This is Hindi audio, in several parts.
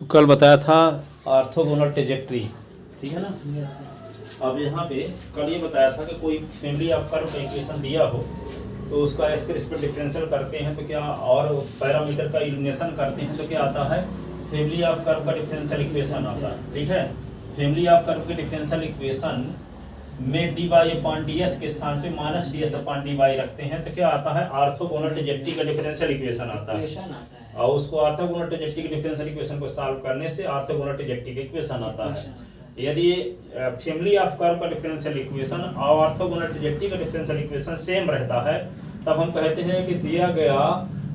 तो कल बताया था ऑर्थोगोनल ट्रेजेक्ट्री, ठीक है ना। Yes sir. अब यहाँ पे कल ये बताया था कि कोई फैमिली ऑफ कर्व का इक्वेशन दिया हो तो उसका इसके रिस्पेक्ट डिफरेंशियल करते हैं तो क्या, और पैरामीटर का इल्यूमिनेशन करते हैं तो क्या आता है, फैमिली ऑफ कर्व का डिफरेंशियल इक्वेशन आता है, ठीक है। फैमिली ऑफ कर्व के डिफरेंशियल इक्वेशन में D Y upon D S के स्थान पे minus D S upon D Y रखते हैं तो क्या आता है, ऑर्थोगोनल ट्रेजेक्ट्री का डिफरेंशियल इक्वेशन आता है। और उसको ऑर्थोगोनल ट्रेजेक्ट्री के डिफरेंशियल इक्वेशन को सॉल्व करने से ऑर्थोगोनल ट्रेजेक्ट्री का इक्वेशन आता है। यदि फैमिली ऑफ कर्व का डिफरेंशियल इक्वेशन और ऑर्थोगोनल ट्रेजेक्ट्री का डिफरेंशियल इक्वेशन सेम रहता है तब हम कहते हैं कि दिया गया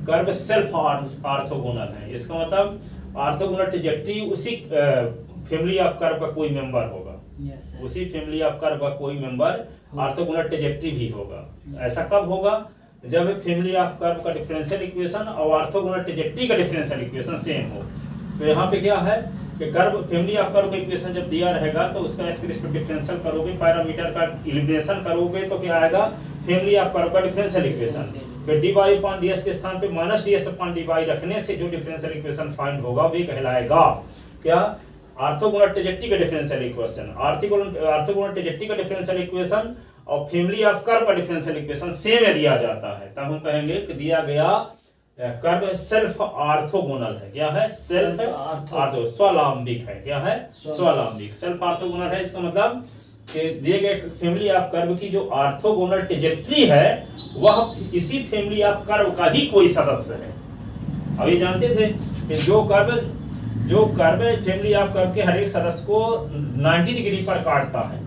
कर्व सेल्फ ऑर्थोगोनल है। इसका मतलब ऑर्थोगोनल ट्रेजेक्ट्री उसी फैमिली ऑफ कर्व का कोई मेंबर होगा, उसी फैमिली ऑफ कर्व का कोई मेंबर ऑर्थोगोनल ट्रेजेक्ट्री भी होगा। ऐसा कब होगा, जब फैमिली ऑफ कर्व का डिफरेंशियल इक्वेशन और ऑर्थोगोनल ट्रेजेक्ट्री का डिफरेंशियल इक्वेशन सेम हो। तो यहाँ पे क्या है कि कर्व फैमिली ऑफ कर्व का इक्वेशन जब दिया रहेगा तो उसका इसके रिस्पेक्ट डिफरेंशियल करोगे, पैरामीटर का इलिमिनेशन करोगे तो क्या आएगा, फैमिली ऑफ कर्व का डिफरेंशियल इक्वेशन। फिर D Y upon D S के स्थान पे minus D S upon D Y रखने से जो डिफरेंशियल इक्वेशन फाइंड होगा वो कहलाएगा क्या, ऑर्थोगोनल ट्रेजेक्ट्री का डिफरेंशियल इक्वेशन। ऑर्थोगोनल ट्रेजेक्ट्री का डिफरेंशियल इक्वेशन और फैमिली ऑफ कर्व का डिफरेंशियल इक्वेशन सेम दिया जाता है तब हम कहेंगे कि दिया गया कर्व सेल्फ ऑर्थोगोनल है। क्या है, सेल्फ ऑर्थो, स्वलंबिक है। क्या है, स्वलंबिक, सेल्फ ऑर्थोगोनल है। इसका मतलब कि दिए गए फैमिली ऑफ कर्व की जो ऑर्थोगोनल ट्रेजेक्ट्री है वह इसी फैमिली ऑफ कर्व का ही कोई सदस्य है। अब ये जानते थे कि जो कर्व फैमिली ऑफ कर्व के हर एक सदस्य को 90 डिग्री पर काटता है,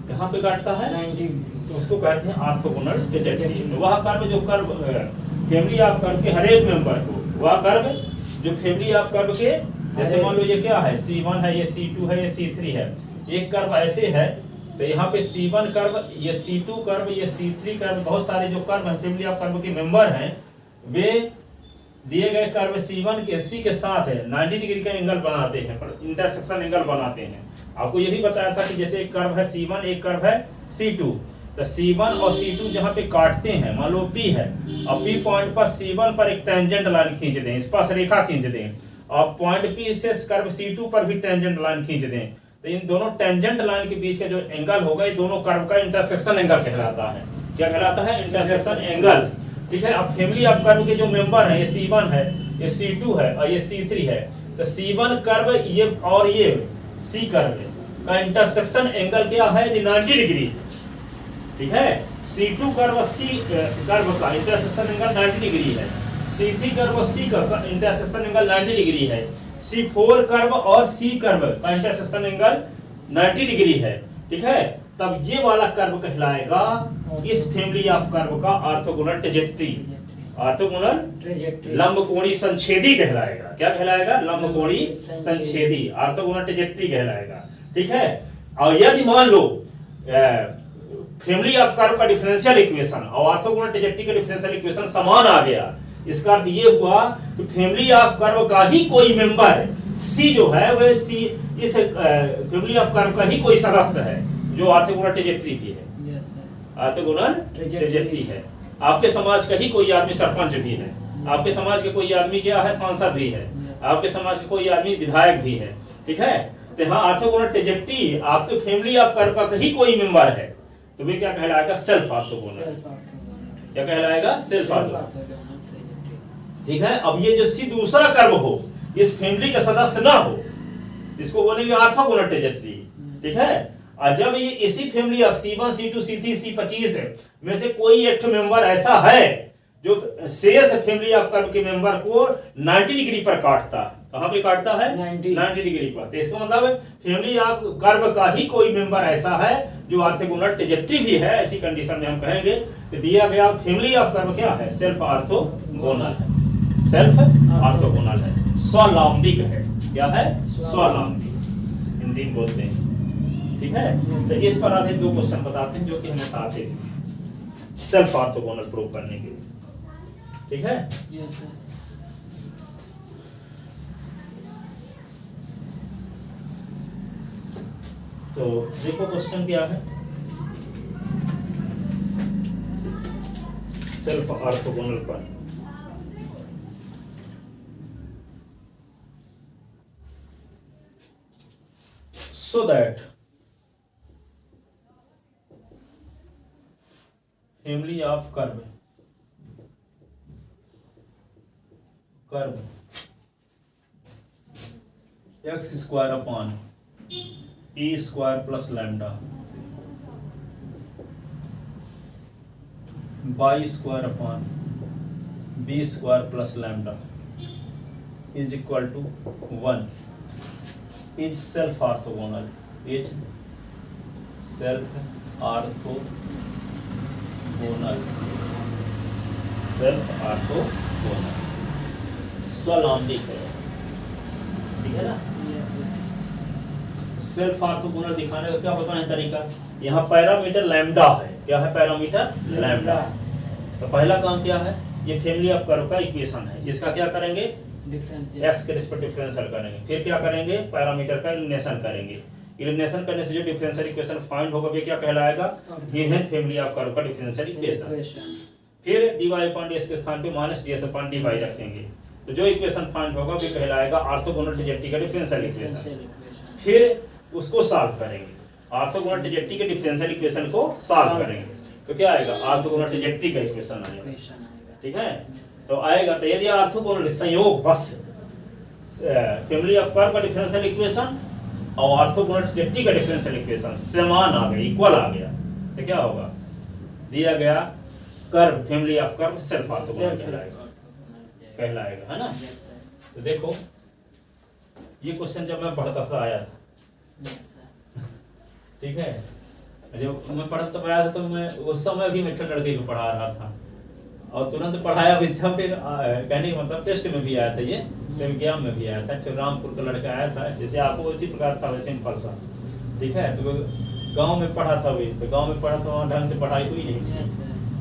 कहाँ पे काटता है, 90 डिग्री, तो उसको कहते हैं ऑर्थोगोनल ट्रेजेक्ट्री। तो वह कर्व जो कर्व फैमिली ऑफ कर्व के हर एक मेंबर को, वह कर्व जो फैमिली ऑफ कर्व के, जैसे मान लो ये क्या है, C1 है, ये C2 है, ये C3 है। एक कर्व ऐसे है तो यहाँ पे C1 कर्व, ये C2 कर्व, ये C3 कर्व, बहुत सारे जो कर्व हैं फैमिली ऑफ कर्व के मेंबर हैं वे दिए गए कर्व C1 के C के साथ है 90 डिग्री का एंगल बनाते हैं, इंटरसेक्शन एंगल बनाते हैं। आपको ये भी बताया था कि जैसे एक कर्व है C1, एक कर्व है C2, तो C1 और C2 जहाँ पे काटते हैं, मान लो P है, और P पॉइंट पर C1 पर एक टेंजेंट लाइन खींच दें, स्पर्श रेखा खींच दें, और पॉइंट P से कर्व C2 पर भी टेंजेंट लाइन खींच दें, तो इन दोनों टेंजेंट लाइन के बीच का जो एंगल होगा ये दोनों कर्व का इंटरसेक्शन एंगल कहलाता है। क्या कहलाता है, इंटरसेक्शन एंगल, ठीक है। अब फैमिली ऑफ कर्व के जो मेंबर हैं, ये C1 है, ये C2 है और ये C3 है, तो C1 कर्व ये और ये C कर्व का इंटरसेक्शन एंगल क्या है, 90 डिग्री, ठीक है। C2 कर्व C कर्व का इंटरसेक्शन एंगल 90 डिग्री है, C3 कर्व C का इंटरसेक्शन एंगल 90 डिग्री है, C4 कर्व और C कर्व का इंटरसेक्शन एंगल 90 डिग्री है, ठीक है। तब ये वाला कर्व कहलाएगा इस फैमिली ऑफ कर्व का ऑर्थोगोनल ट्रेजेक्ट्री, ऑर्थोगोनल ट्रेजेक्ट्री, लंबकोणीय संच्छेदी कहलाएगा। क्या कहलाएगा, लंबकोणीय संच्छेदी, ऑर्थोगोनल ट्रेजेक्ट्री कहलाएगा, ठीक है। और यदि मान लो फैमिली ऑफ कर्व का डिफरेंशियल इक्वेशन और ऑर्थोगोनल ट्रेजेक्ट्री का डिफरेंशियल इक्वेशन समान आ गया, इसका अर्थ ये हुआ कि फैमिली ऑफ कर्व का ही कोई मेंबर C जो है वह C इस फैमिली ऑफ कर्व का ही कोई सदस्य है जो ऑर्थोगोनल ट्रेजेक्ट्री भी है, ऑर्थोगोनल ट्रेजेक्ट्री है। आपके समाज का ही कोई आदमी सरपंच भी है, आपके समाज के कोई आदमी क्या है, सांसद भी है, आपके समाज के कोई आदमी विधायक भी है, ठीक है। तो यहाँ ऑर्थोगोनल ट्रेजेक्ट्री आपके फैमिली ऑफ कर्व का ही कोई मेंबर है तो वे क्या कहलाएगा, सेल्फ ऑर्थोगोनल। क्या कहलाएगा, सेल्फ ऑर्थोगोनल, ठीक है। अब ये जो C दूसरा कर्व हो, इस फैमिली का सदस्य ना हो, इसको बोलेंगे ऑर्थोगोनल ट्रेजेक्ट्री, ठीक है। और जब ये इसी family of C1, C2, C3, C25 में से कोई एक मेंबर ऐसा है जो शेष फैमिली ऑफ कर्व के मेंबर को 90 डिग्री पर काटता है, कहां पे काटता है, 90 डिग्री पर, तो इसका मतलब फैमिली ऑफ कर्व का ही कोई मेंबर ऐसा है जो ऑर्थोगोनल ट्रेजेक्ट्री भी है। ऐसी कंडीशन में हम कहेंगे तो दिया गया फैमिली ऑफ कर्व क्या है, सेल्फ ऑर्थोगोनल है, सेल्फ ऑर्थोगोनल है, स्वलंबिक है। क्या है, स्वलंबिक, हिंदी में बोलते हैं, ठीक है। तो इस पर आधे 2 क्वेश्चन बताते हैं जो कि हमें आते हैं सेल्फ ऑर्थोगोनल प्रूव करने के लिए, ठीक है। Yes sir. तो देखो क्वेश्चन क्या है, सेल्फ ऑर्थोगोनल पर so that family of curve x square upon e square plus lambda y square upon b square plus lambda is equal to 1 is self orthogonal. Is self orthogonal. self orthogonal स्वलंबिक है, ठीक है ना। सेल्फ ऑर्थोगोनल दिखाने का क्या होता है तरीका, यहाँ पैरामीटर लैम्डा है, क्या है पैरामीटर लैम्डा। तो पहला काम क्या है, ये फैमिली ऑफ कर्व का इक्वेशन है, इसका क्या करेंगे एक्स के रिस्पेक्ट डिफरेंशियल करेंगे, फिर क्या करेंगे पैरामीटर का एलिमिनेशन करेंगे। एलिमिनेशन करने से जो डिफरेंशियल इक्वेशन फाइंड होगा वो क्या कहलाएगा, गिवन फैमिली ऑफ कर्व का डिफरेंशियल इक्वेशन। फिर dy अपॉन ds के स्थान पे माइनस ds अपॉन dy रखेंगे, तो जो इक्वेशन फाइंड होगा वो कहलाएगा ऑर्थोगोनल ट्रिजेक्टी का डिफरेंशियल इक्वेशन। फिर उसको सॉल्व करेंगे, ऑर्थोगोनल ट्रिजेक्टी के डिफरेंशियल इक्वेशन को सॉल्व करेंगे, तो क्या आएगा ऑर्थोगोनल ट्रिजेक्टी का इक्वेशन आएगा, ठीक है। तो आएगा, तो यदि ऑर्थोगोनल संयोग बस फैमिली ऑफ कर्व का डिफरेंशियल इक्वेशन और ऑर्थोगोनल ट्रिजेक्टी का डिफरेंशियल इक्वेशन समान आ गया, इक्वल आ गया, तो क्या होगा, दिया गया curve family of curve self orthogonal कहलाएगा, है ना। तो देखो ये क्वेश्चन जब मैं पढ़ता था आया था, ठीक है, जब मैं पढ़ता आया था तो मैं उस समय भी मैं लड़के को पढ़ा रहा था और तुरंत पढ़ाया भी था। फिर कहने का मतलब टेस्ट में भी आया था, ये एग्जाम में भी आया था। तो रामपुर का लड़का आया था, जैसे आपको उसी प्रकार था वैसे सिंपल सा, ठीक है। तो गांव में पढ़ा था भी, तो गांव में पढ़ा था वहाँ ढंग से पढ़ाई हुई नहीं,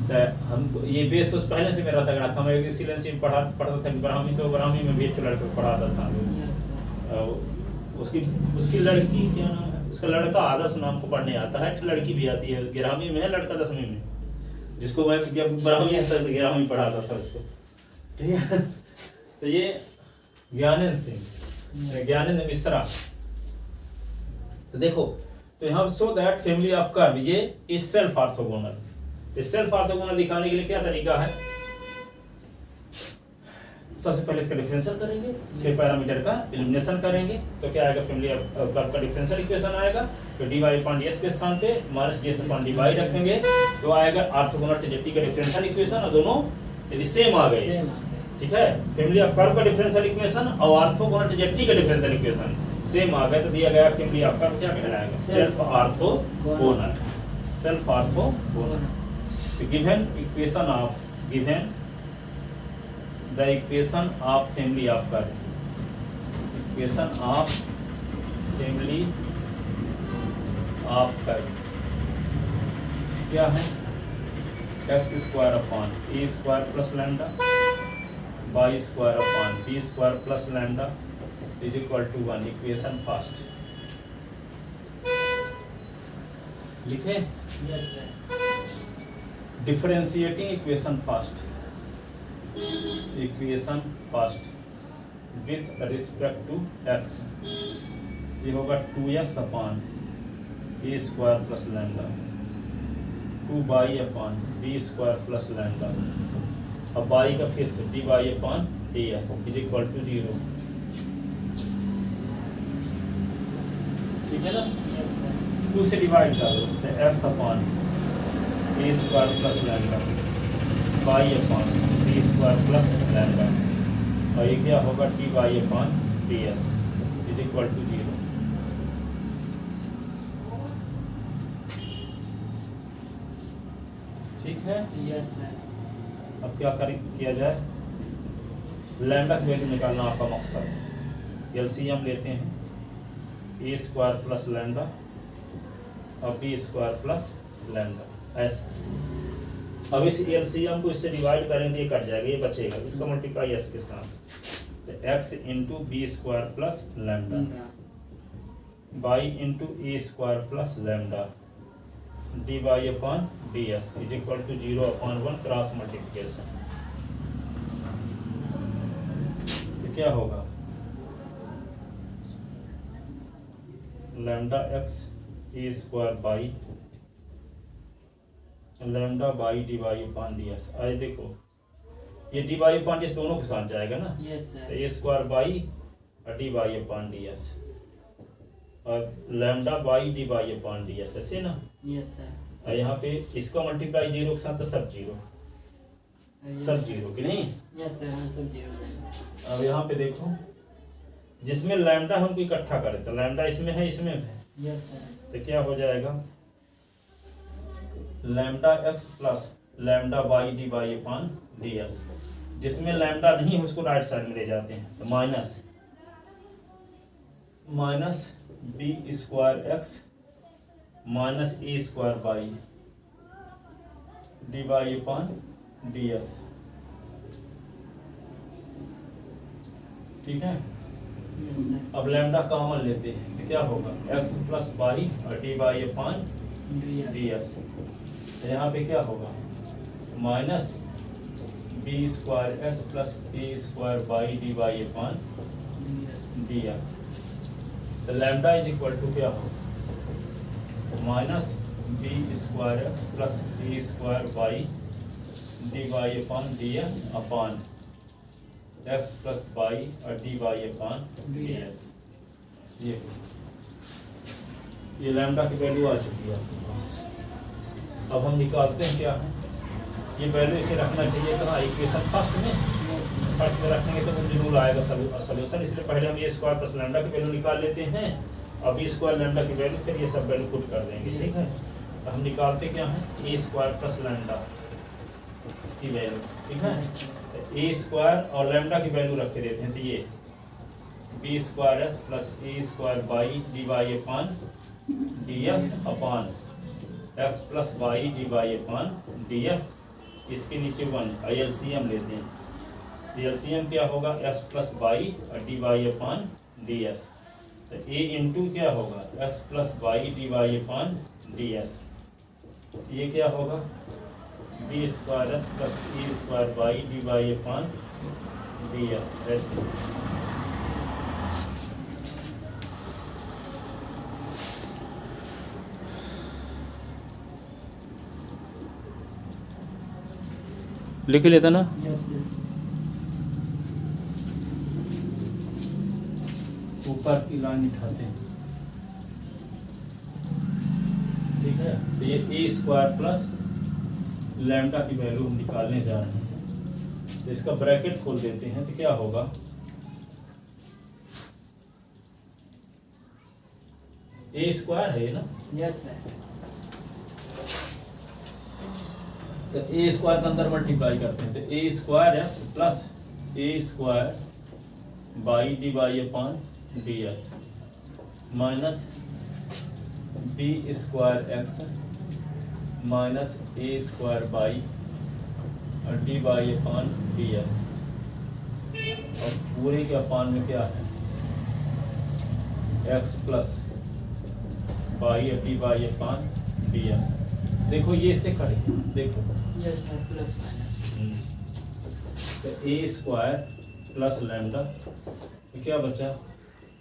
तो हम ये बेस उस पहले से मेरा तगड़ा था। मैं इसीलिए पढ़ता था कि ब्राह्मी, तो ब्राह्मी में भी एक लड़का पढ़ाता था। उसकी लड़की क्या नाम है, उसका लड़का आदर्श नाम को पढ़ने आता है, लड़की भी आती है, 11वीं में है, लड़का 10वीं में, जिसको मैं जब 12वीं तक 11वीं पढ़ाता था उसको, ठीक है। तो ये ज्ञानेंद्र सिंह, ज्ञानेंद्र मिश्रा। तो देखो, तो यहाँ so that family of curve ये इज सेल्फ ऑर्थोगोनल। इस सेल्फ ऑर्थोगोनल दिखाने के लिए क्या तरीका है, सबसे पहले इसका डिफरेंशियल करेंगे, फिर पैरामीटर का एलिमिनेशन करेंगे, तो क्या आएगा फैमिली ऑफ कर्व का डिफरेंशियल इक्वेशन आएगा। तो dy अपॉन ds के स्थान पे माइनस ds अपॉन dy रखेंगे, तो आएगा ऑर्थोगोनल ट्रिजेक्टी का डिफरेंशियल इक्वेशन। और दोनों यदि सेम आ गए, ठीक है, फैमिली ऑफ कर्व का डिफरेंशियल इक्वेशन और ऑर्थोगोनल ट्रिजेक्टी का डिफरेंशियल इक्वेशन सेम आ गए, तो दिया गया फैमिली ऑफ कर्व क्या कहलाएगा, self orthogonal. Self orthogonal. Given equation of given the equation of family of curve, equation of family of curve क्या है, x square upon a square plus lambda y square upon b square plus lambda is equal to 1। Equation first लिखे, yes sir. Differentiating equation first with respect to x, ये होगा 2x अपॉन ए square plus lambda 2y upon b square plus lambda, अब y का फिर से dy upon ds is equal to 0, ठीक है ना। 2 से डिवाइड कर दो, तो x अपॉन ए square plus lambda y upon b square plus lambda, और ये क्या होगा dy upon ds is equal to 0। ठीक है, यस सर। अब क्या किया जाए, लैम्डा की वैल्यू निकालना आपका मकसद। एलसीएम लेते हैं, ए स्क्वायर प्लस लैम्डा और बी स्क्वायर प्लस लैम्डा ऐसे। अब इस एलसीएम को इससे डिवाइड करेंगे, ये कट जाएगा, ये बचेगा, इसका मल्टीप्लाई एस के साथ, तो X into B square plus lambda by into A square plus lambda D Y upon D S is equal to 0 upon 1 cross multiplication. तो क्या होगा, lambda X A square by lambda by D Y upon D S. आए देखो ये D Y upon D S दोनों के साथ जाएगा ना। यस तो सर। ए स्क्वायर बाई और D Y upon D S और lambda by D Y upon D S, ऐसे ना। Yes sir. और यहाँ पे इसका मल्टीप्लाई जीरो के साथ तो सब जीरो कि नहीं। यस सर, हाँ सब जीरो है। अब यहाँ पे देखो जिसमें लैम्डा हमको इकट्ठा करें तो लैम्डा इसमें है इसमें है। Yes sir. तो क्या हो जाएगा lambda X plus lambda by D Y upon D S. जिसमें लैम्डा नहीं है उसको राइट साइड में ले जाते हैं तो minus B square x minus A square by D Y upon D S. ठीक है। Yes sir. अब लैम्डा कॉमन लेते हैं तो क्या होगा एक्स प्लस बाई और D Y upon D S. यहाँ पे क्या होगा minus B square S plus A square by D Y upon D S. तो लैम्डा इज इक्वल टू क्या होगा minus B square x plus A square by D Y upon D S upon x plus by और D Y upon D S. ये लैम्डा की वैल्यू आ चुकी है आपके पास। अब हम निकालते हैं क्या है ये वैल्यू इसे रखना चाहिए कहाँ इक्वेशन फर्स्ट में रखेंगे तो जरूर आएगा सोल्यूशन। इसलिए पहले हम ये स्क्वायर प्लस लैम्डा की वैल्यू निकाल लेते हैं। अब ये स्क्वायर लैम्डा की वैल्यू फिर ये सब वैल्यू पुट कर देंगे। ठीक है। तो हम निकालते क्या है ए स्क्वायर प्लस लैम्डा की वैल्यू। ठीक है। ए स्क्वायर और लैम्डा की वैल्यू रख के देते हैं तो ये B square S plus A square by D Y upon D S upon x plus by D Y upon D S. इसके नीचे वन एलसीएम लेते हैं। एलसीएम क्या होगा एस प्लस बाई और D Y upon D S. तो ए इंटू क्या होगा S plus by D Y upon D S. ये क्या होगा B square S plus A square by D Y upon D S. ऐसे लिख लेता ना। Yes sir. ऊपर की लाइन उठाते हैं। ठीक है। तो ये ए स्क्वायर प्लस लैम्डा की वैल्यू हम निकालने जा रहे हैं। तो इसका ब्रैकेट खोल देते हैं तो क्या होगा ए स्क्वायर है ना। Yes sir. तो ए स्क्वायर के अंदर मल्टीप्लाई करते हैं तो a square S plus A square by D Y upon D S minus B square x minus A square by और D Y upon D S. और पूरे के अपॉन में क्या है एक्स प्लस बाई और D Y upon D x. देखो ये इससे करें देखो यस सर, प्लस माइनस। तो ए स्क्वायर प्लस लैम्डा क्या बचा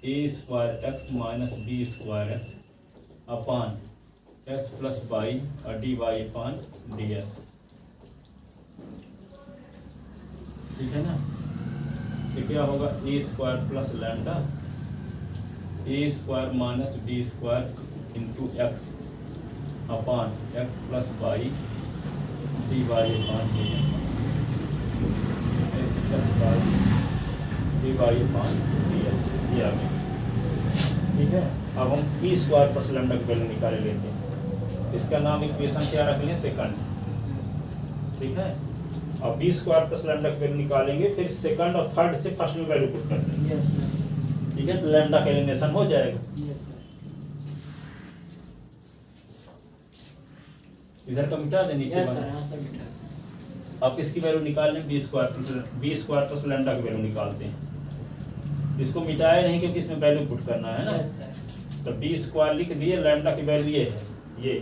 a square x minus B square x upon x plus by और D Y upon D S. ठीक है ना। तो क्या होगा a square plus lambda a square minus B square into x upon x plus by D Y upon D S. X plus by D Y upon D S ये आ गया। ठीक है। अब हम ई स्क्वायर प्लस लैम्डा की वैल्यू निकाले लेते हैं। इसका नाम इक्वेशन क्या रख लें सेकंड। ठीक है। अब बी स्क्वायर प्लस लैम्डा की वैल्यू निकालेंगे फिर सेकंड और थर्ड से फर्स्ट में वैल्यू पुट कर देंगे। Yes sir. ठीक है। तो लैम्डा का एलिमिनेशन हो जाएगा। Yes sir. इधर का मिटा दे नीचे यस सर, वाला। हाँ सब बेटा। अब किसकी वैल्यू निकाल लें बी स्क्वायर प्लस लैम्डा की वैल्यू निकालते हैं। इसको मिटाया नहीं क्योंकि इसमें वैल्यू पुट करना है ना। Yes sir. तो बी स्क्वायर लिख दिए लैम्डा की वैल्यू ये है ये।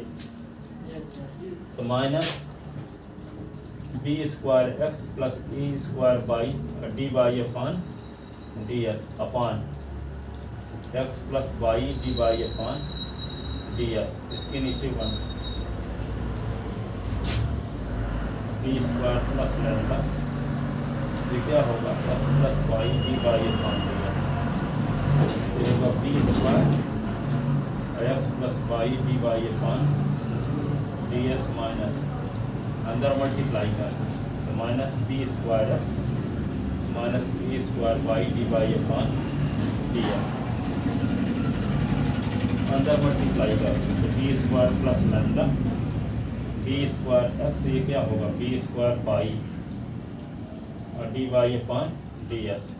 Yes sir. तो minus B square x plus A square by D Y upon D S upon x plus Y D Y upon D S, इसके नीचे 1 बी स्क्वायर प्लस लैम्डा, ये क्या होगा X plus Y D Y upon D S, ये होगा B square x plus Y D Y upon D S minus अंदर मल्टीप्लाई कर तो minus B square x minus B square Y D Y upon D S, अंदर मल्टीप्लाई कर तो B square plus lambda B square X, ये क्या होगा बी स्क्वायर वाई और D Y upon D S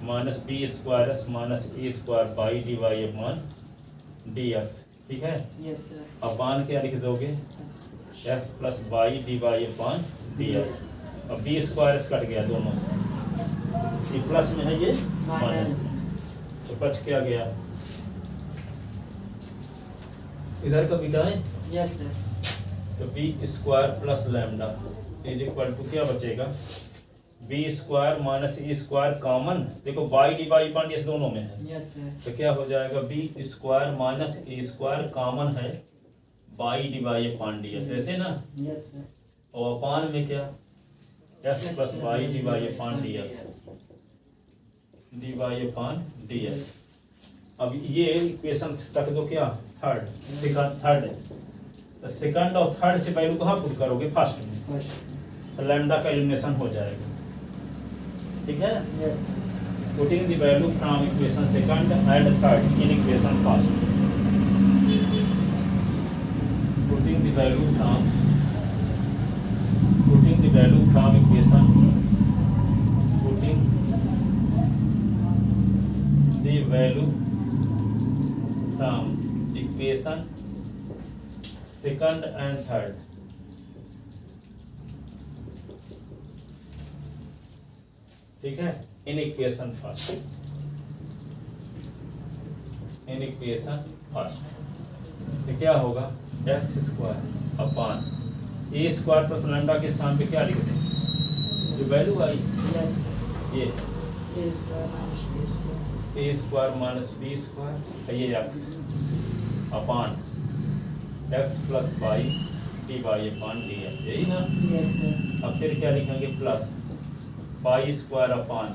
minus B square S minus ए square Y D Y upon D S, ठीक है। Yes, sir. अपान क्या लिख दोगे x plus Y D Y upon D S, अब बी स्क्वायर एस कट गया दोनों से, ये प्लस में है ये माइनस, तो बच क्या गया इधर का मिटाएं Yes, sir. तो B square plus lambda is equal to क्या बचेगा बी स्क्वायर माइनस ए स्क्वायर कॉमन, देखो Y D Y upon D S दोनों में है, Yes, sir. तो क्या हो जाएगा बी स्क्वायर माइनस ए स्क्वायर कॉमन है Y D Y upon D S, ऐसे ना, Yes, sir. और अपान में क्या S plus Y D Y upon D S D Y upon D S. अब ये इक्वेशन तक दो क्या थर्ड सेकंड थर्ड है, तो सेकंड और थर्ड से वैल्यू कहाँ पुट करोगे फर्स्ट में, First. तो लैम्डा का एलिमिनेशन हो जाएगा, ठीक है। Yes, sir. Putting the value from equation second and third in equation first, putting the value from equation putting the value from equation second and third, ठीक है, in equation first, in equation first तो क्या होगा एक्स स्क्वायर अपॉन ए स्क्वायर प्लस लैम्डा के स्थान पे क्या लिख दें जो वैल्यू आई Yes, sir. ये A square minus B square. A square minus B square, ये x upon x plus Y D Y upon D x, यही ना। Yes, sir. अब फिर क्या लिखेंगे plus y square upon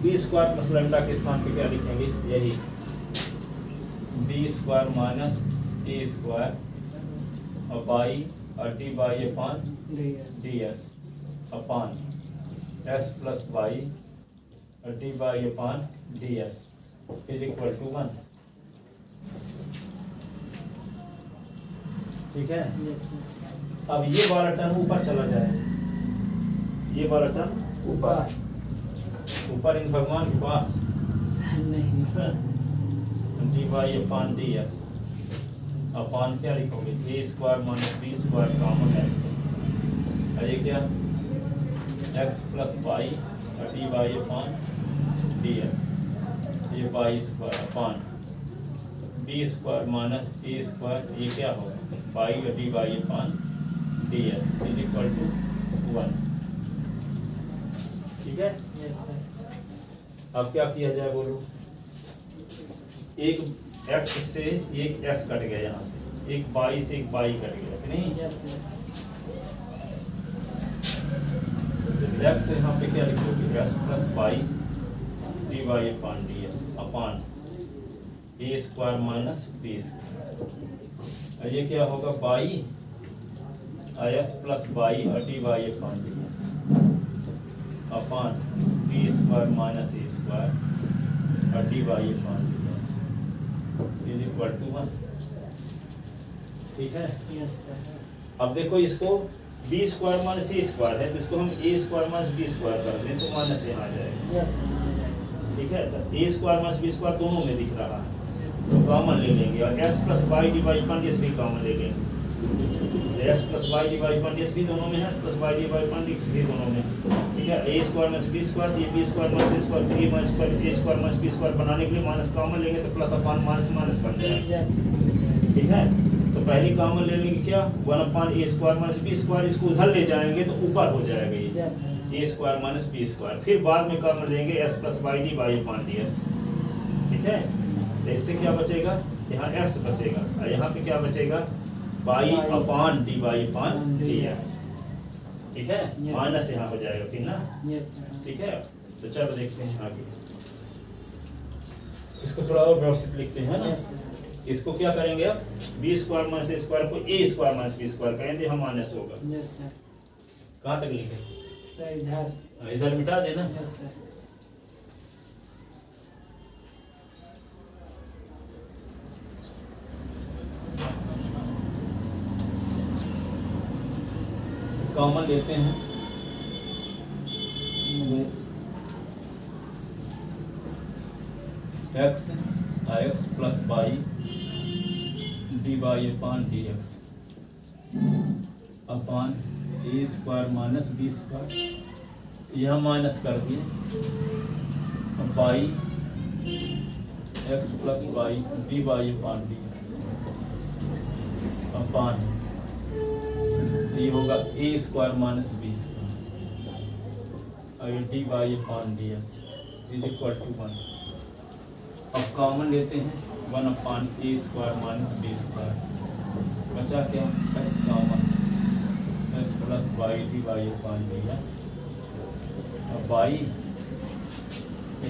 b square plus lambda के स्थान पे क्या लिखेंगे यही बी स्क्वायर माइनस ए स्क्वायर और वाई और D Y upon Yes. D S upon x plus y और D Y upon D S is equal to 1, ठीक है। Yes, sir. अब ये वाला टर्म ऊपर चला जाए, ये वाला टर्म ऊपर ऊपर इन भगवान के पास नहीं. D Y upon D S upon क्या लिखोगे a square minus B square common है, और ये क्या एक्स प्लस वाई और D Y upon D S, ये y square upon b square minus ए स्क्वायर, ये क्या होगा वाई और D Y upon D S is equal to 1, ठीक है। Yes, sir. अब क्या किया जाए बोलो, एक एक्स से एक एस कट गया यहाँ से, एक वाई से एक वाई कट गया कि नहीं, Yes, sir. एक्स से यहाँ पे क्या लिखोगे x plus Y D Y upon D S upon ए स्क्वायर माइनस बी स्क्वायर, और ये क्या होगा वाई एस प्लस वाई और D Y upon D S upon b square minus ए स्क्वायर और D Y upon D S is equal to 1, ठीक है। Yes, sir. अब देखो इसको बी स्क्वायर माइनस ए स्क्वायर है, तो इसको हम a square minus B square कर दें तो माइनस यहाँ आ जाएगा, Yes, sir. ठीक है। तो a square minus B square दोनों में दिख रहा है, Yes, तो कॉमन ले लेंगे, और S plus Y D Y upon D S भी कॉमन ले लेंगे, S plus Y D Y upon D S भी दोनों में है, S plus Y D Y upon D X भी दोनों में है, ठीक है। A square minus B square, ये B square minus A square, A minus square A square minus B square बनाने के लिए माइनस कॉमन लेंगे तो प्लस अपॉन माइनस माइनस बन जाएगा, Yes, sir. ठीक है। तो पहली कॉमन ले लेंगे क्या 1 अपॉन ए स्क्वायर माइनस बी स्क्वायर, इसको उधर ले जाएंगे तो ऊपर हो जाएगा ये, Yes, sir. A square minus B square, फिर बाद में कॉमन लेंगे S plus Y D Y upon D S. ठीक है, तो इससे क्या बचेगा, यहाँ एस बचेगा और यहाँ पे क्या बचेगा, Y upon D Y upon D S. ठीक है, Yes. माइनस यहाँ हो जाएगा फिर ना। Yes sir. ठीक है, तो चलो देखते हैं आगे, इसको थोड़ा और व्यवस्थित लिखते हैं ना। Yes sir. इसको क्या करेंगे अब, बी स्क्वायर माइनस ए स्क्वायर को ए स्क्वायर माइनस बी स्क्वायर करेंगे, हम माइनस होगा। Yes sir. कहाँ तक लिखे, सर इधर। इधर मिटा देना। Yes sir. कॉमन लेते हैं, x x plus Y D Y upon D x upon ए स्क्वायर माइनस बी स्क्वायर, यह माइनस कर दिए, y x plus Y D Y upon D x upon ये होगा a square minus B square और D Y upon D S is equal to 1। अब कॉमन लेते हैं, 1 अपॉन ए स्क्वायर माइनस बी स्क्वायर, बचा क्या, x common, x plus Y D Y upon D S और Y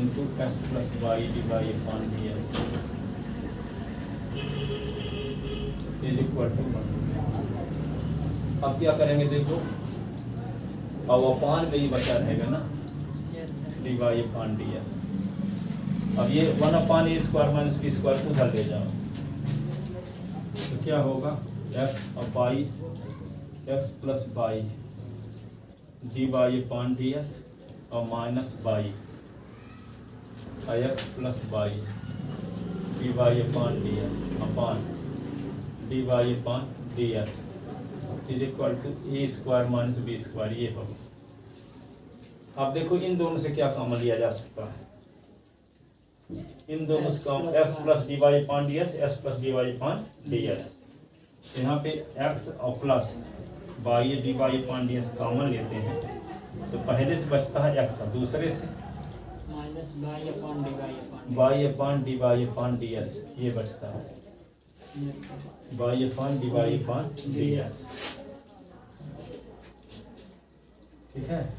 into S plus Y D Y upon D S is equal to 1। अब क्या करेंगे देखो, अब अपान में ही बचा रहेगा ना, yes sir. D Y upon D S. अब ये 1 अपॉन ए स्क्वायर माइनस बी स्क्वायर को उधर ले जाओ, तो क्या होगा, एक्स और Y x plus Y D Y upon D S और माइनस वाई और X plus Y D Y upon D S upon D Y upon D S is equal to A square minus B square. ये हो, अब देखो इन दोनों से क्या कॉमन लिया जा सकता है, इन दोनों से common x plus d Y upon D S, x plus d Y upon D S. यहाँ पे एक्स और plus Y D Y upon D s common लेते हैं, तो पहले से बचता है एक्स, दूसरे से minus y upon D Y upon y upon D Y upon D S ये बचता है, yes sir. Y upon D Y upon D S. ठीक है,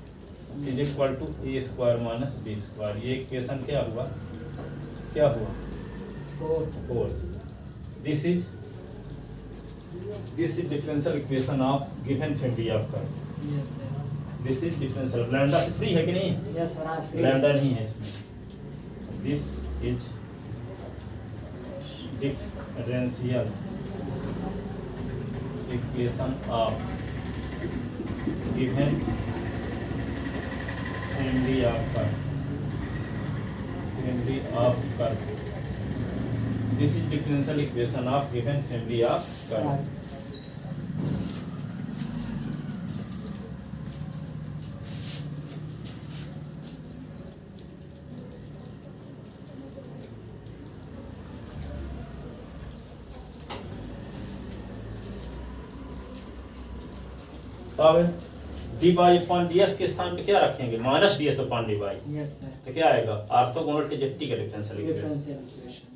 is equal to A square minus B square. ये इक्वेशन क्या हुआ, क्या हुआ, fourth. This is differential equation of given family of curve. Yes sir. This is differential, lambda से फ्री है कि नहीं, यस सर। आप फ्री। लैम्डा नहीं है इसमें। This is differential equation of given family of curve, family of curve. This is differential equation of given family of curve. अब d Y upon D S के स्थान पे क्या रखेंगे, minus D S upon D y, yes sir. तो क्या आएगा, ऑर्थोगोनल ट्रिजेक्टी का डिफरेंशियल इक्वेशन। Differential equation.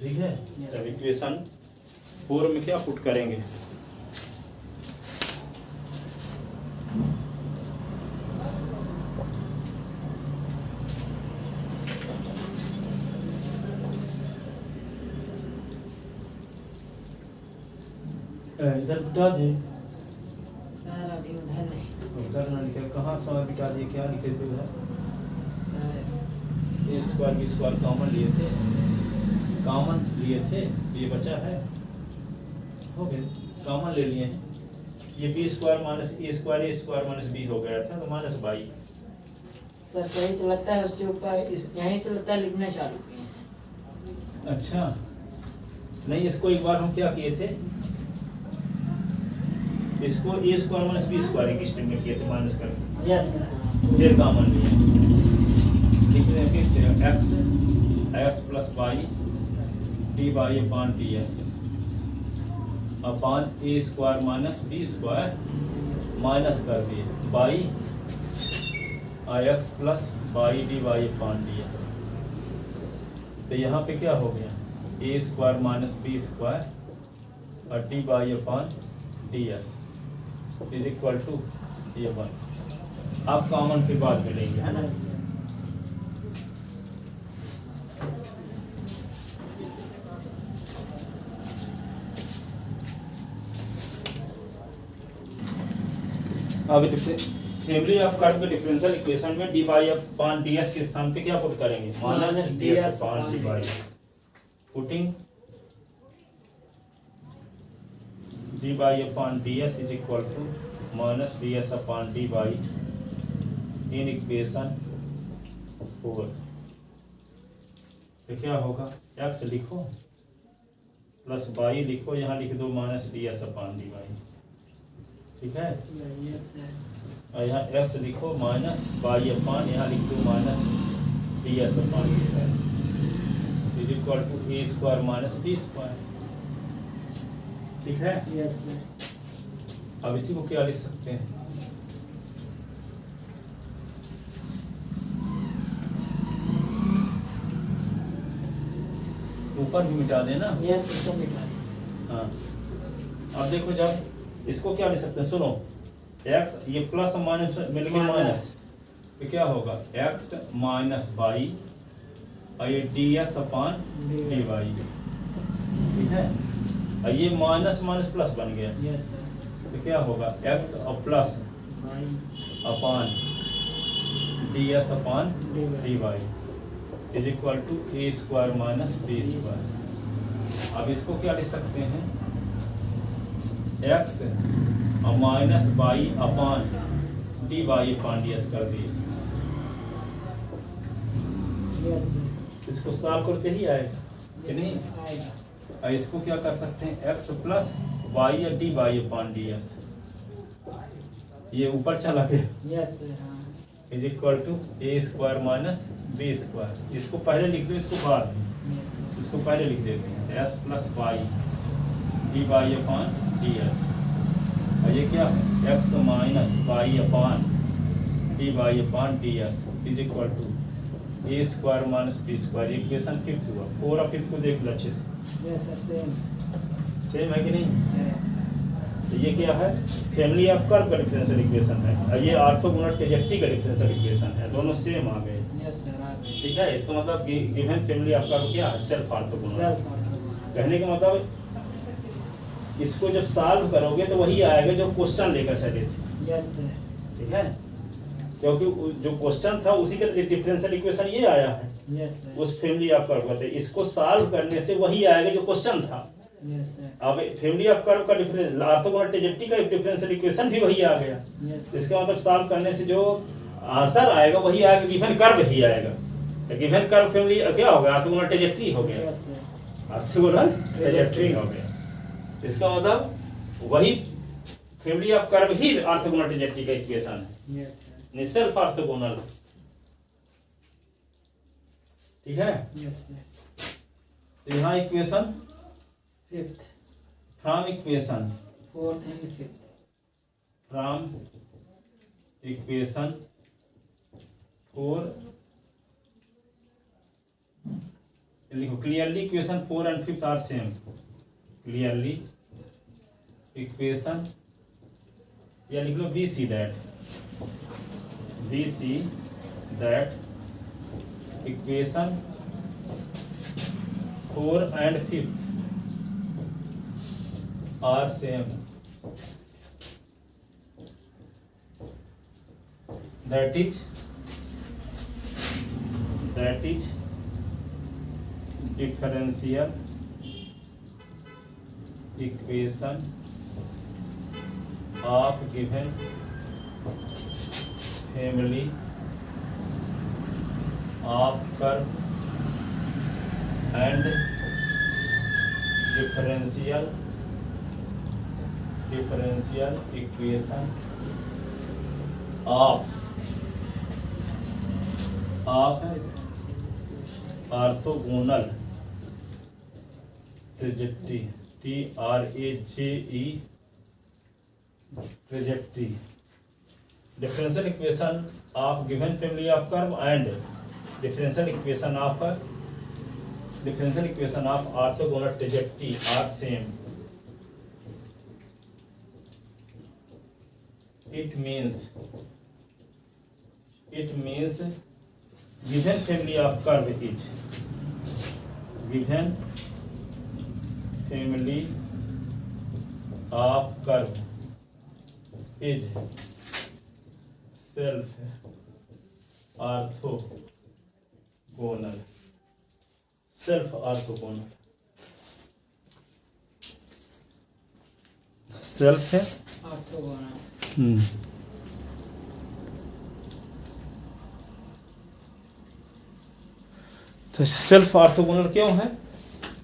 ठीक है, Yes. अब इक्वेशन 4 में क्या पुट करेंगे, इधर बिठा दे, सर अभी उधर नहीं उधर ना लिखे, कहाँ समय बिठा दिए, क्या लिखे थे उधर, sir. A square B square common लिए थे, कॉमन लिए थे, ये बचा है, हो गए, कॉमन ले लिए हैं, ये बी स्क्वायर माइनस ए स्क्वायर माइनस बी हो गया था, तो माइनस बाई। सर सही तो लगता है, उसके ऊपर इस यहीं से लगता है लिखना चालू किए हैं। अच्छा, नहीं इसको एक बार हम क्या किए थे, इसको ए स्क्वायर माइनस बी स्क्वायर एक स्टेप में किए थे माइनस करके, यस सर। फिर कॉमन लिए, लिखते हैं फिर से x plus Y D Y upon D S upon ए square minus B square minus कर दिए, y i x plus by D Y upon D S. तो यहाँ पे क्या हो गया, a square minus B square और D Y upon D S is equal to ये 1। आप कॉमन फिर बाद में लेंगे, है ना। अब फैमिली ऑफ कर्व के डिफरेंशियल इक्वेशन में D Y upon D S के स्थान पे क्या पुट करेंगे, minus D S upon D y. Putting d Y upon D S is equal to minus D S upon D y in equation 4। तो क्या होगा, एक्स लिखो प्लस वाई लिखो, यहाँ लिख दो minus D S upon D y, ठीक है। और यहाँ एक्स लिखो माइनस वाई अपॉन, यहाँ लिख दो minus D S upon D y is equal to A square minus B square, ठीक है। यस। अब इसी को क्या लिख सकते हैं, ऊपर भी मिटा देना। यस, इसको मिटा। हाँ, अब देखो जब इसको क्या लिख सकते हैं, सुनो, x ये प्लस माइनस मिल गया माइनस, तो क्या होगा x माइनस वाई और ये d S upon D y, ठीक है। और ये माइनस माइनस प्लस बन गया। यस। तो क्या होगा x और plus upon D S upon D y is equal to A square minus B square. अब इसको क्या लिख सकते हैं, x और minus y upon D Y upon D s कर दिए। यस। इसको सॉल्व करते ही आएगा कि नहीं। आएगा। और इसको क्या कर सकते हैं, x प्लस वाई या d Y upon D S, ये ऊपर चला गया। यस। हाँ। Is equal to A square minus B square. इसको पहले लिख दो, इसको बाद में। यस। इसको पहले लिख देते हैं, s plus Y D Y upon D S. और ये क्या है, x minus y upon D Y upon D S is equal to A square minus B square. Equation fifth हुआ। फोर और फिफ्थ को देख लो अच्छे से, यस सर, सेम है कि नहीं। है। तो ये क्या है, फैमिली ऑफ कर्व का डिफरेंशियल इक्वेशन है, और ये ऑर्थोगोनल ट्रैजेक्टरी का डिफरेंशियल इक्वेशन है। दोनों सेम आ गए, यस सर, आ गए। ठीक है। इसका मतलब गिवन फैमिली ऑफ कर्व क्या है, सेल्फ ऑर्थोगोनल। Self orthogonal. कहने का मतलब इसको जब सॉल्व करोगे तो वही आएगा जो क्वेश्चन लेकर चले थे, यस सर। ठीक है। क्योंकि जो क्वेश्चन था उसी का डिफरेंशियल इक्वेशन ये आया है, यस सर। उस फैमिली ऑफ कर्व का। इसको सॉल्व करने से वही आएगा जो क्वेश्चन था। Yes sir. अब फैमिली ऑफ कर्व का डिफरेंस ऑर्थोगोनल ट्रैजेक्टरी का डिफरेंशियल इक्वेशन भी वही आ गया। यस। इसका मतलब सॉल्व करने से जो आंसर आएगा वही आएगा, गिवन कर्व ही आएगा। तो गिवन कर्व फैमिली क्या हो गया, ऑर्थोगोनल ट्रैजेक्टरी हो गया, यस सर। ऑर्थोगोनल ट्रैजेक्टरी हो गया। इसका मतलब वही फैमिली ऑफ कर्व ही ऑर्थोगोनल ट्रैजेक्टरी का इक्वेशन है, यस सर। सेल्फ ऑर्थोगोनल, ठीक है। Yes sir. तो यहाँ equation fifth, from equation, fourth and fifth. From equation 4 लिखो clearly, equation 4 and 5 are same. Clearly equation, या लिख लो we see that equation 4 and 5 are same. that is differential equation of given family of curve and differential equation of orthogonal trajectory, TRAJE trajectory differential equation of given family of curve and differential equation of orthogonal trajectory are same. It means given family of curve is self orthogonal. Self orthogonal है ऑर्थोगोनल। तो सेल्फ ऑर्थोगोनल क्यों है?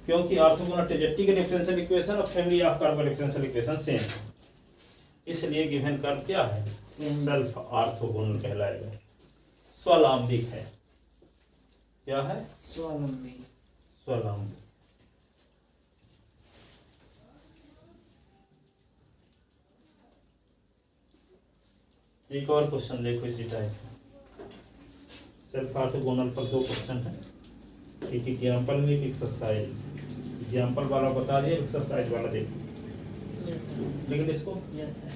क्योंकि ऑर्थोगोनल ट्रेजेक्टरी के डिफरेंशियल इक्वेशन और फैमिली ऑफ कर्व का डिफरेंशियल इक्वेशन सेम है, इसलिए गिवन कर्व क्या है? सेल्फ ऑर्थोगोनल कहलाएगा। स्वलंबिक है। क्या है? स्वलंबी। स्वलंबिक। एक और क्वेश्चन देखो इसी टाइप। सेल्फ ऑर्थोगोनल पर 2 क्वेश्चन है, एक एग्जाम्पल में एक एक्सरसाइज। एग्जाम्पल वाला बता दिया, एक्सरसाइज वाला देखो। Yes sir. लेकिन इसको यस सर।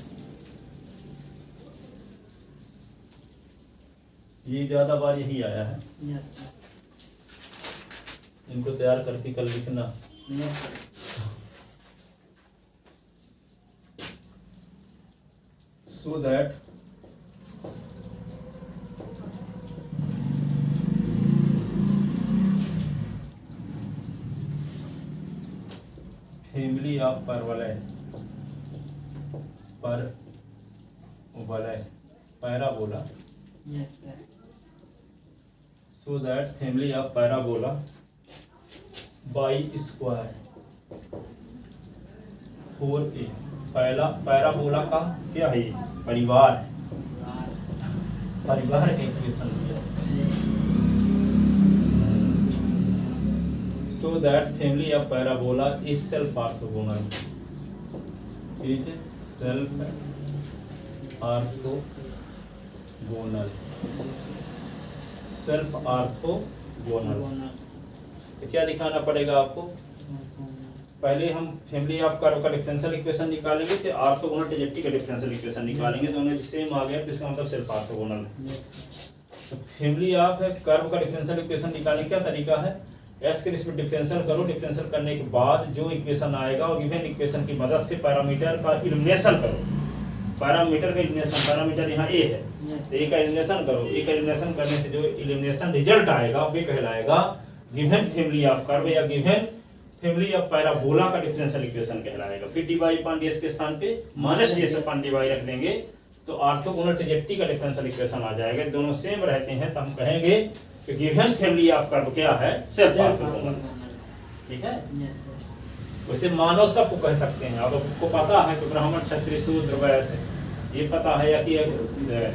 ये ज्यादा बार यही आया है। Yes sir. इनको तैयार करके कल लिखना। Yes sir. so that family of parabola yes sir. so that family of parabola by square 4a। पहला पैराबोला का क्या है? परिवार है। परिवार का इक्वेशन दिया। so that family of parabola is self orthogonal self orthogonal. तो क्या दिखाना पड़ेगा आपको? पहले हम फैमिली ऑफ कर्व का डिफरेंशियल इक्वेशन निकालेंगे, फिर ऑर्थोगोनल ट्रेजेक्टरी का डिफरेंशियल इक्वेशन निकालेंगे। दोनों सेम आ गया तो इसका मतलब सेल्फ ऑर्थोगोनल है। तो फैमिली ऑफ कर्व का डिफरेंशियल इक्वेशन निकालने का क्या तरीका है? एस के रिस्पेक्ट डिफरेंशियल करो, डिफरेंशियल करने के बाद जो इक्वेशन आएगा और गिवन इक्वेशन की मदद से पैरामीटर का इलिमिनेशन करो। पैरामीटर का इलिमिनेशन, पैरामीटर यहाँ ए है, तो ए का इलिमिनेशन करो। ए का इलिमिनेशन करने से जो इलिमिनेशन रिजल्ट आएगा वे कहलाएगा गिवन फैमिली ऑफ कर्व या गिवन फैमिली ऑफ पैराबोला का डिफरेंशियल इक्वेशन कहलाएगा। फिर डी वाई अपॉन डी के स्थान पे माइनस डी अपॉन डी रख देंगे तो ऑर्थोगोनल ट्रेजेक्टरी का डिफरेंशियल इक्वेशन आ जाएगा। दोनों सेम रहते हैं तो हम कहेंगे कि गिवन फैमिली ऑफ कर्व क्या है? Self orthogonal. ठीक है। वैसे मानव सब को कह सकते हैं। अब आपको पता है कि ब्राह्मण क्षत्रिय शूद्र वैश्य, ये पता है, या कि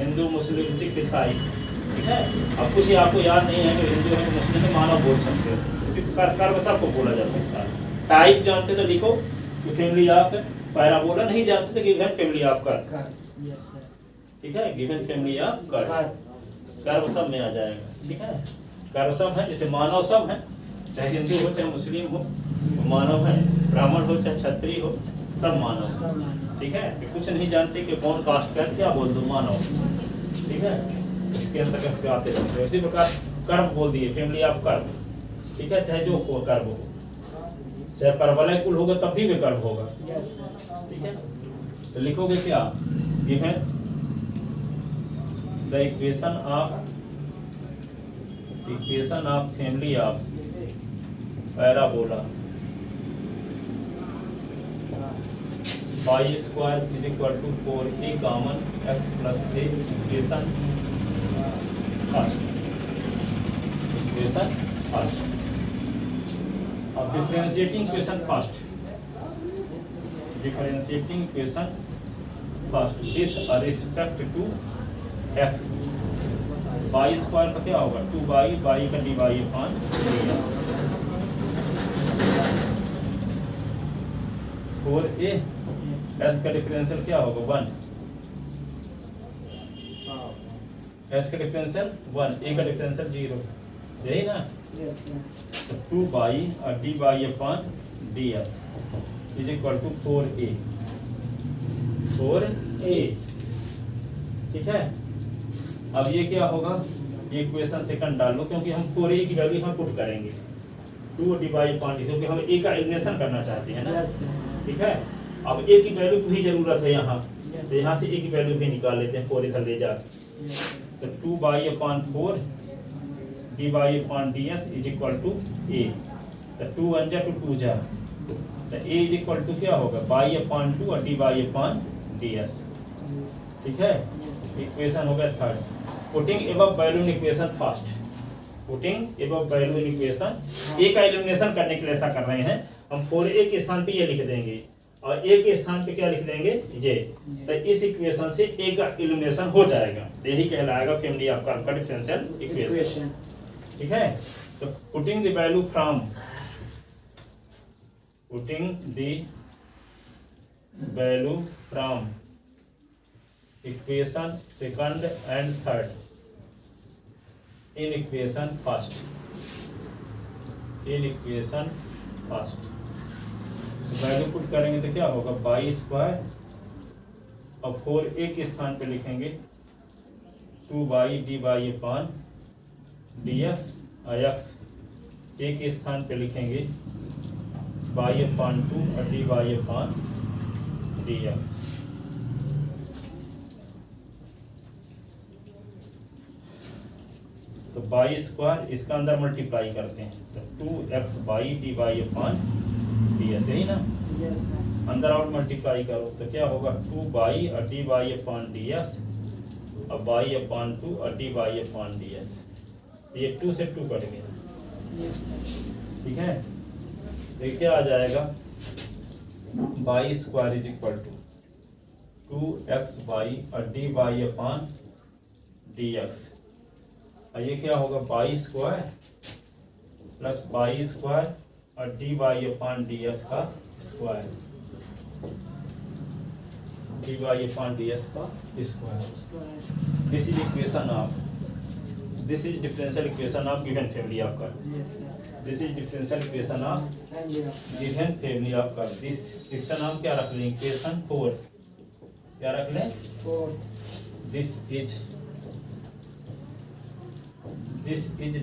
हिंदू मुस्लिम सिख ईसाई। ठीक है। अब कुछ आपको याद नहीं है कि हिंदू है मुस्लिम है, मानव बोल सकते हो। इसी प्रकार कर्व सबको बोला जा सकता है। टाइप जानते तो लिखो कि फैमिली ऑफ पैराबोला, नहीं जानते तो गिवन फैमिली ऑफ कर्व। ठीक है। Given family of curve, curve सब में आ जाएगा। ठीक है। कर्व सब है, जैसे मानव सब है, चाहे हिंदू हो चाहे मुस्लिम हो मानव है, ब्राह्मण हो चाहे क्षत्रिय हो सब मानव। ठीक है। कि कुछ नहीं जानते कि कौन कास्ट का, क्या बोल दो मानव। ठीक है। इसके अंतर्गत आते रहते हैं। इसी प्रकार कर्व बोल दिए, फैमिली ऑफ कर्व। ठीक है। चाहे जो कर्व हो, चाहे परवलय कुल होगा तब भी वे कर्व होगा। ठीक है। तो लिखोगे क्या? Given the equation of family of parabola y square is equal to 4a common x plus a equation first। अब differentiating equation first with respect to x। y square का क्या होगा? 2y, y का dy upon ds। 4a, s का डिफरेंशियल क्या होगा? 1। एस का डिफरेंशियल 1, ए का डिफरेंशियल 0, यही ना। Yes sir. तो 2 बाई और d y upon D S is equal to 4a, 4a, ठीक है। अब ये क्या होगा, ये इक्वेशन सेकंड डाल लो, क्योंकि हम 4a की वैल्यू हम पुट करेंगे 2 डिवाइड अपॉन डी, क्योंकि हम a का एलिमिनेशन करना चाहते हैं ना, यस सर। ठीक है। अब a की वैल्यू की भी जरूरत है यहाँ, Yes. तो यहाँ से a की वैल्यू भी निकाल लेते हैं, 4 इधर ले जा, यस तो 2 y upon 4 d y upon D S is equal to a, तो 2 1 जा 2 जा, तो a इज इक्वल टू क्या होगा, बाई अपॉन 2 और d y upon D S, ठीक है। यस इक्वेशन हो गया third. Putting above value in equation first, putting above value in equation, a का एलिमिनेशन करने के लिए ऐसा कर रहे हैं हम, 4a के स्थान पे ये लिख देंगे और a के स्थान पे क्या लिख देंगे ये, तो इस इक्वेशन से a का एलिमिनेशन हो जाएगा, यही कहलाएगा फैमिली ऑफ कर्व का डिफरेंशियल इक्वेशन, ठीक है। तो putting the value from, putting the value from equation second and third in equation first, in equation first, value put करेंगे तो क्या होगा, बाई स्क्वायर और 4a के स्थान पे लिखेंगे 2 by D y upon D x, और x a के स्थान पे लिखेंगे बाई अपॉन 2 और d y upon D x. तो बाई स्क्वायर इसका अंदर मल्टीप्लाई करते हैं, तो 2x by D y upon D x, यही ना, यस सर। अंदर आउट मल्टीप्लाई करो तो क्या होगा, 2 बाई और d y upon D S और बाई अपॉन 2 और d y upon D S, ये 2 से 2 कट गया, यस सर। ठीक है। तो ये क्या आ जाएगा, y square is equal to 2x y और d y upon D x, और ये क्या होगा, y square plus y square और d y upon D S का square, d y upon D S का square. This is equation of, this is differential equation of given family of curve, yes sir. This is differential equation of given family of curve. This, इसका नाम क्या रख लें, इक्वेशन 4, क्या रख लें, 4, this is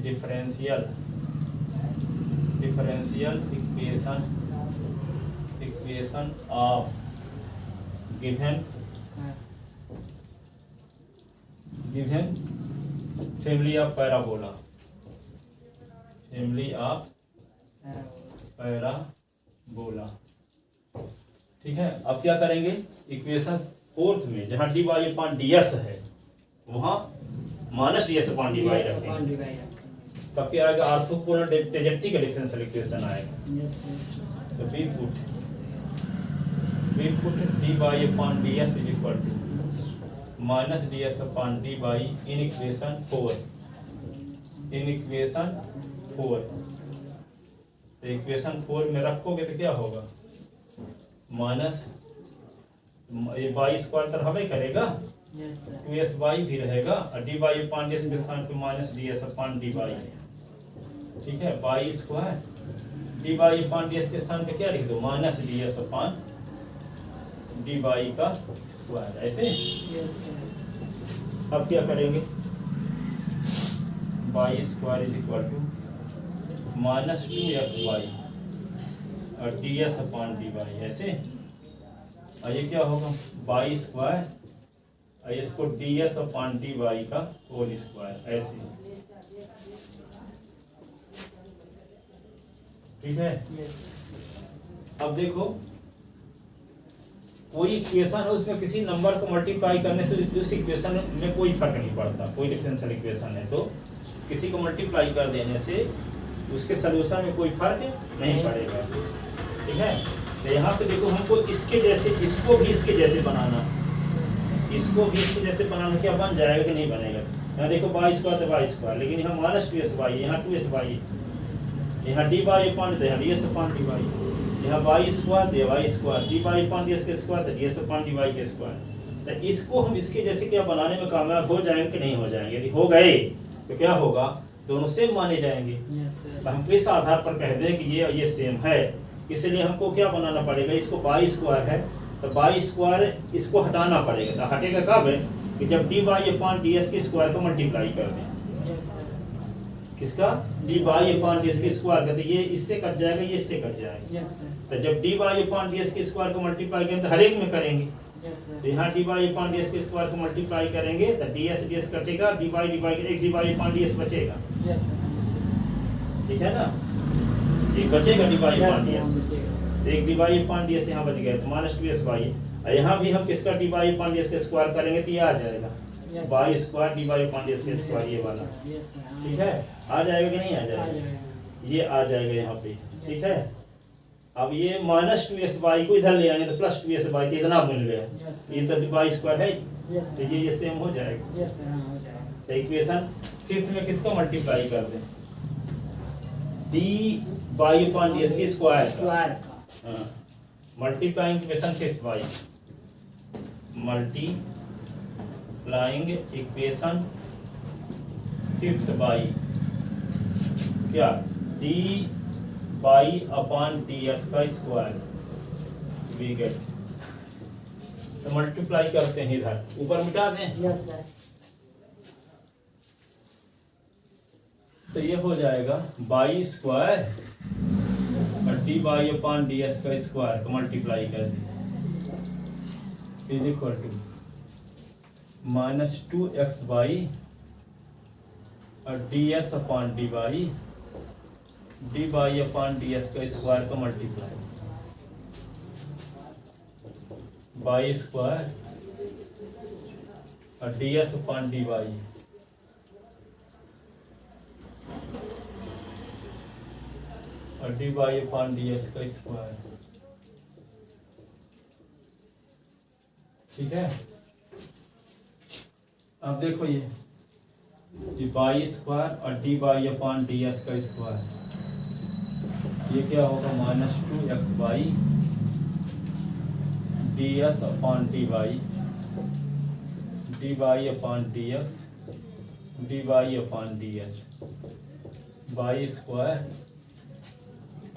differential equation of given family of parabola, family of parabola, ठीक है। अब क्या करेंगे, इक्वेशन 4 में जहां d Y upon D x है वहां minus D S upon D y रखेंगे, तब क्या आएगा, ऑर्थोगोनल ट्राइजेक्टरी का डिफरेंशियल इक्वेशन आएगा। Yes sir. तो we put d Y upon D S is equal to minus D S upon D y in equation 4, in equation 4। तो इक्वेशन 4 में रखोगे तो क्या होगा, माइनस ये वाई स्क्वायर तरह हमें करेगा, यस सर। 2s वाई भी रहेगा और D Y upon D S के स्थान पे minus D S upon D y, ठीक है। Y square d Y upon D S के स्थान पे क्या लिख दो, minus D S upon D y का स्क्वायर, ऐसे। Yes sir. अब क्या करेंगे, y square is equal to minus 2x y और d S upon D y, ऐसे। और ये क्या होगा, वाई स्क्वायर और इसको D S upon D y का होल स्क्वायर, ऐसे, ठीक है। यस। अब देखो, कोई इक्वेशन है उसमें किसी नंबर को मल्टीप्लाई करने से उस इक्वेशन में कोई फर्क नहीं पड़ता, कोई डिफरेंशियल इक्वेशन है तो किसी को मल्टीप्लाई कर देने से उसके सलूशन में कोई फर्क नहीं पड़ेगा, ठीक है। तो यहाँ पे देखो, हमको इसके जैसे, इसको भी इसके जैसे बनाना, इसको भी इसके जैसे बनाना, क्या बन जाएगा कि नहीं बनेगा। यहाँ देखो वाई स्क्वायर तो वाई स्क्वायर, लेकिन यहाँ माइनस 2s वाई, यहाँ 2s वाई, यहाँ डी वाई अपॉन तो यहाँ d S upon D y, यहाँ वाई स्क्वायर तो y square, d Y upon D S के स्क्वायर तो d S upon D y के स्क्वायर, तो इसको हम इसके जैसे क्या बनाने में कामयाब हो जाएंगे कि नहीं हो जाएंगे? यदि हो गए तो क्या होगा, दोनों सेम माने जाएंगे। Yes sir. तो हम किस आधार पर कह दें कि ये सेम है? इसलिए हमको क्या बनाना पड़ेगा, इसको बाई स्क्वायर है तो बाई स्क्वायर इसको हटाना पड़ेगा। तो हटेगा कब है कि जब d y upon D S के स्क्वायर को मल्टीप्लाई कर दें। Yes sir. किसका? D y upon D S के स्क्वायर का, तो ये इससे कट जाएगा, ये इससे कट जाएगा। Yes sir. तो जब d y upon D S के स्क्वायर को मल्टीप्लाई करें तो हर एक में करेंगे। यस तो सर। यहाँ d y upon D S के स्क्वायर को मल्टीप्लाई करेंगे तो डी एस कटेगा, डी बाई एक d y upon D S बचेगा। Yes sir. ठीक है ना, ये बचेगा d y upon d yes x. Sir. एक d y upon D S यहाँ बच गया तो माइनस टू एस बाई। और यहाँ भी हम किसका d y upon D S का स्क्वायर करेंगे तो ये आ जाएगा Yes, by sir. Square d y upon D S का स्क्वायर, ये वाला। Yes sir. हाँ। ठीक है, आ जाएगा कि नहीं आ आ जाएगा? जाएगा। ये आ जाएगा यहाँ पे। ठीक Yes, है, अब ये माइनस टू एस बाई को इधर ले आएंगे तो प्लस टू एस बाई, तो इतना मिल गया। यस ये सर। तो बाई स्क्वायर है, यस तो सर। ये सेम हो जाएगा। Yes sir. हाँ हो जाएगा। तो इक्वेशन फिफ्थ में किसको मल्टीप्लाई कर दें? D y upon D S के स्क्वायर का। स्क्वायर का। Multiplying equation fifth by multiplying equation fifth by क्या? D y upon D S का स्क्वायर। वी गेट, तो मल्टीप्लाई करते हैं, इधर ऊपर मिटा दें यस सर। तो ये हो जाएगा बाई स्क्वायर और d y upon D S का स्क्वायर को मल्टीप्लाई कर दें is equal to minus two x y और d S upon d y upon D S का स्क्वायर को मल्टीप्लाई बाई स्क्वायर और d S upon d y और d y upon D S का स्क्वायर। ठीक है, अब देखो ये बाई स्क्वायर और d y upon D S का स्क्वायर, ये क्या होगा? Minus two x by D S upon d y upon D x D y upon D S by square,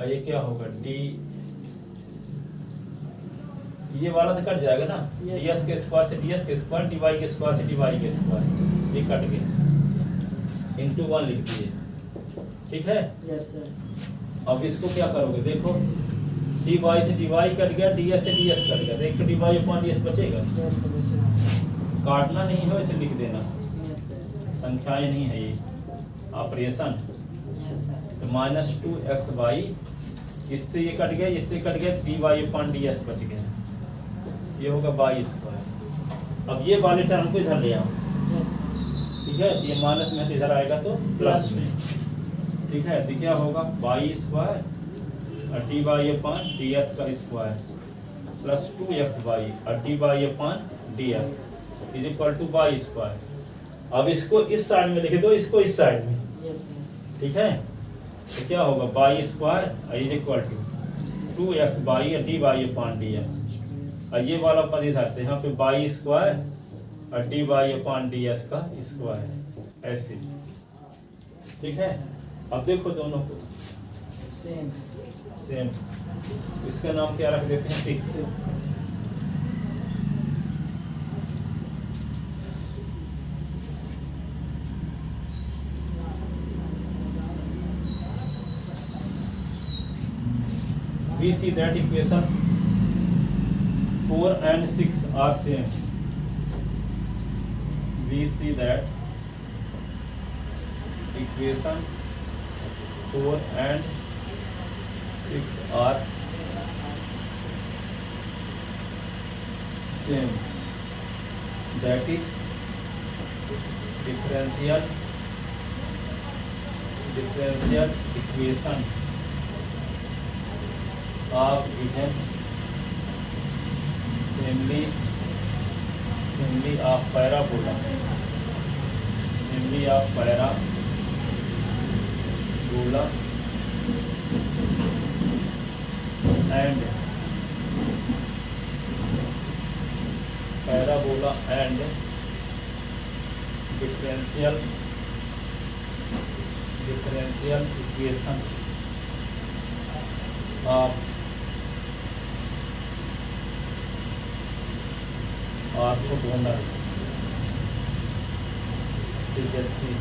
और ये क्या होगा? डी, ये वाला तो कट जाएगा ना, Yes. डी एस के स्क्वायर से डी एस के स्क्वायर, डी वाई के स्क्वायर से डी वाई के स्क्वायर, ये कट गए, इंटू वन लिख दिए। ठीक है, यस सर। अब इसको क्या करोगे? देखो डी वाई से डी वाई कट गया, डी एस से डी एस कट गया, तो एक तो d Y upon D S बचेगा। Yes sir. बच्चा। काटना नहीं है, इसे लिख देना, यस सर। संख्याएं नहीं है ये, ऑपरेशन। Yes sir. तो माइनस टू एक्स बाई, इससे ये कट गया, इससे कट गया, d Y upon D s बच गया, ये होगा बाई स्क्वायर। अब ये वाले टर्म को इधर ले आओ। Yes sir. ठीक है, ये माइनस में तो इधर आएगा तो प्लस में। ठीक है, तो क्या होगा? बाई स्क्वायर और D Y upon D S का square plus two x y और D Y upon D S is equal to y square. अब इसको इस साइड में लिख दो, इसको इस साइड में। Yes sir. ठीक है, तो क्या होगा? Y square is equal to two x y और D Y upon D S, और ये वाला पद इधर, तो यहाँ पे बाई स्क्वायर और D Y upon D S का स्क्वायर, ऐसे। ठीक है, अब देखो दोनों को सेम। सेम, इसका नाम क्या रख देते हैं? Six. We see that equation 4 and 6 are same. We see that equation 4 and 6 are same. That is differential equation of given family of parabola and parabola and differential equation of orthogonal trajectory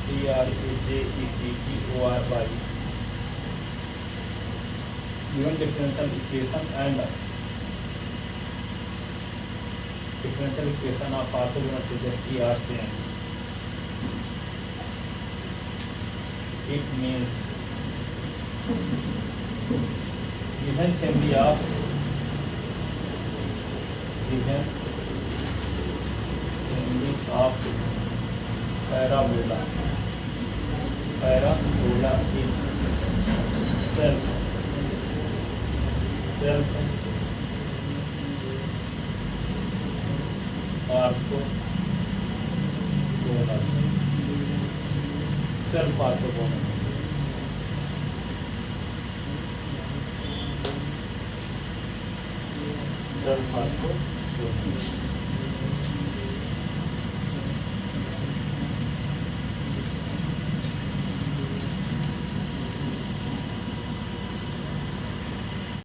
TRAJECTORY given differential equation and differential equation of orthogonal trajectory are same. It means given family of parabola is self orthogonal self orthogonal